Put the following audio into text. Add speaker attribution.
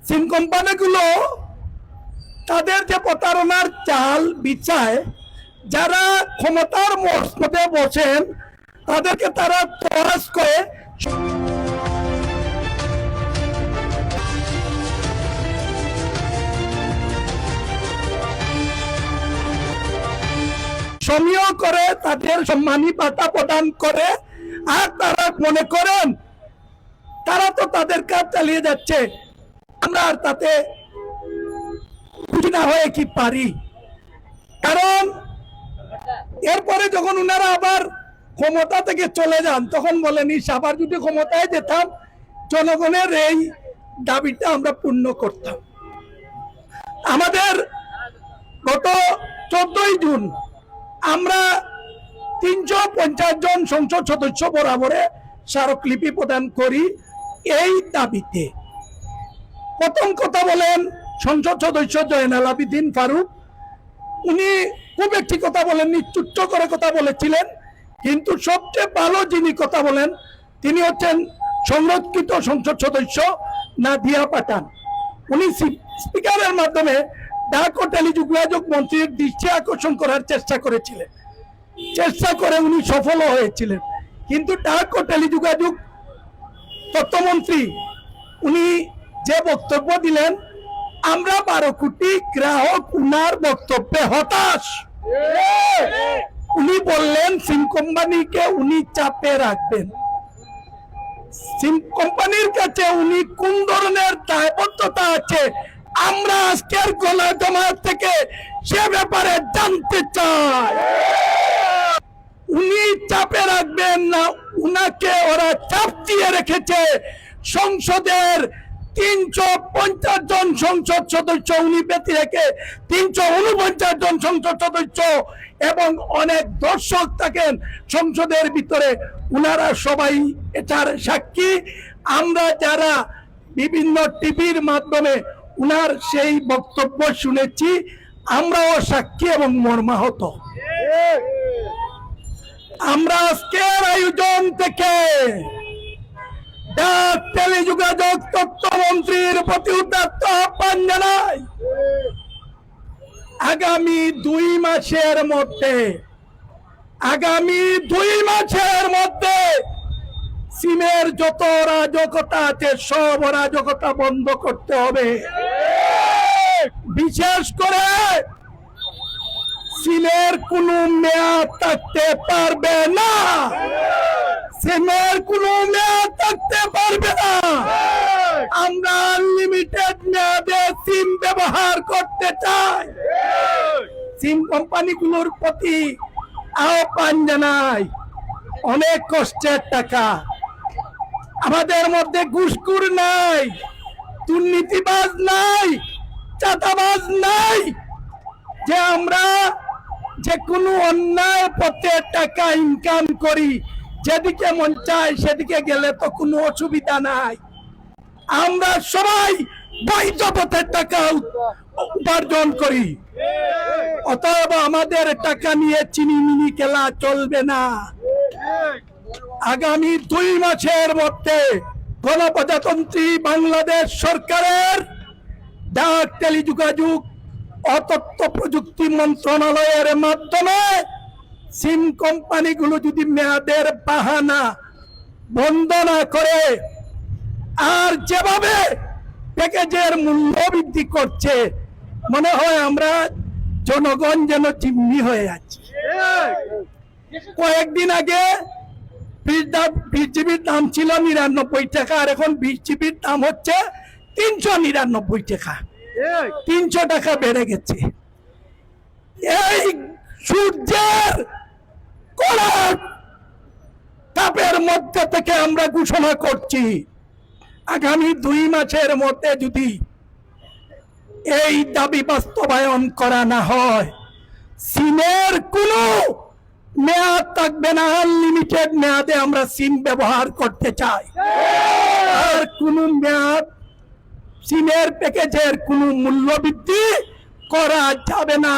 Speaker 1: সিম কোম্পানিগুলো তাদের যে প্রতারণার চাল বিছায়, যারা ক্ষমতার মধ্যে বসেন তাদেরকে তারা তরাস করে সমীহ করে, তাদের সম্মানী পাতা প্রদান করে। আর তারা মনে করেন তারা তো তাদের কাজ চালিয়ে যাচ্ছে, আমরা আর তাতে খুশি না হয়ে কি পারি? কারণ এরপরে যখন উনারা আবার ক্ষমতা থেকে চলে যান তখন বলেন আবার যদি ক্ষমতায় যেতাম জনগণের এই দাবিটা আমরা পূর্ণ করতাম। আমাদের গত 14ই জুন আমরা 350 জন সংসদ সদস্য বরাবরে স্মারকলিপি প্রদান করি এই দাবিতে। প্রথম কথা বলেন সংসদ সদস্য জয়নাল আবেদিন ফারুক, উনি খুব একটি কথা বলেননি, তুচ্ছ করে কথা বলেছিলেন, কিন্তু সবচেয়ে ভালো যিনি কথা বলেন তিনি হচ্ছেন সংরক্ষিত সংসদ সদস্য নাদিয়া পাঠান। উনি স্পিকারের মাধ্যমে ডাক ও টেলিযোগাযোগ মন্ত্রীর দৃষ্টি আকর্ষণ করার চেষ্টা করেছিলেন, চেষ্টা করে উনি সফল হয়েছিলেন। কিন্তু ডাক ও টেলিযোগাযোগ তথ্যমন্ত্রী উনি যে বক্তব্য দিলেন, আমরা 12 কোটি গ্রাহক উনার বক্তব্যে হতাশ। উনি বললেন সিম কোম্পানিকে উনি চাপে রাখবেন। সিম কোম্পানির কাছে উনি কোন ধরনের দায়বদ্ধতা আছে আমরা আজকের গলা জমায়েত থেকে সে ব্যাপারে জানতে চাই। উনি চাপে রাখবেন না, উনাকে ওরা চাপ দিয়ে রেখেছে। সংসদের 350 জন সংসদ সদস্য উনি ব্যতী রেখে 349 জন সংসদ সদস্য এবং অনেক দর্শক থাকেন সংসদের ভিতরে, উনারা সবাই এটার সাক্ষী। আমরা যারা বিভিন্ন টিভির মাধ্যমে উনার সেই বক্তব্য শুনেছি আমরাও সাক্ষী এবং মর্মাহত। আমরা আজকের আয়োজন থেকে ডাক টেলিযোগাযোগ তথ্যমন্ত্রীর প্রতি উদাত্ত আহ্বান জানাই, আগামী 2 মাসের মধ্যে সিমের যত অরাজকতা আছে সব অরাজকতা বন্ধ করতে হবে। বিশেষ করে সিমের কোনো মেয়াদ থাকতে পারবে না, সিমের কোনো মেয়াদ থাকতে পারবে না। আমরা আনলিমিটেড মেয়াদে সিম ব্যবহার করতে চাই। সিম কোম্পানিগুলোর প্রতি আহ্বান জানাই, অনেক কষ্টের টাকা, আমাদের মধ্যে ঘুষখোর নাই, দুর্নীতিবাজ নাই, চাঁদাবাজ নাই, যে আমরা যে কোনো অন্যায় পথে টাকা ইনকাম করি, যেদিকে মন চায় সেদিকে গেলে তো কোনো অসুবিধা নাই। আমরা সবাই বৈধ পথে টাকা উপার্জন করি, অতএব আমাদের টাকা নিয়ে চিনিমিনি খেলা চলবে না। আগামী 2 মাসের মধ্যে গণপ্রজাতন্ত্রী বাংলাদেশ সরকারের ডাক টেলিযোগাযোগ ও তথ্য প্রযুক্তি মন্ত্রণালয়ের মাধ্যমে সিম কোম্পানিগুলো যদি মেয়াদের বাহানা বন্ধ না করে আর যেভাবে প্যাকেজের মূল্য বৃদ্ধি করছে, মনে হয় আমরা জনগণ যেন জিম্মি হয়ে যাচ্ছে। কয়েকদিন আগে 20 জিবির দাম ছিল 99 টাকা, আর এখন 20 জিবির দাম হচ্ছে 399 টাকা, 300 টাকা বেড়ে গেছে। এই সূর্যের কড়া তাপের মধ্যে থেকে আমরা ঘোষণা করছি, আগামী 2 মাসের মধ্যে যদি এই দাবি বাস্তবায়ন করা না হয়, সিমের কোনো মেয়াদ থাকবে না, আনলিমিটেড মেয়াদে আমরা সিম ব্যবহার করতে চাই। আর কোনো মেয়াদ সিমের প্যাকেজের কোনো মূল্য বৃদ্ধি করা যাবে না।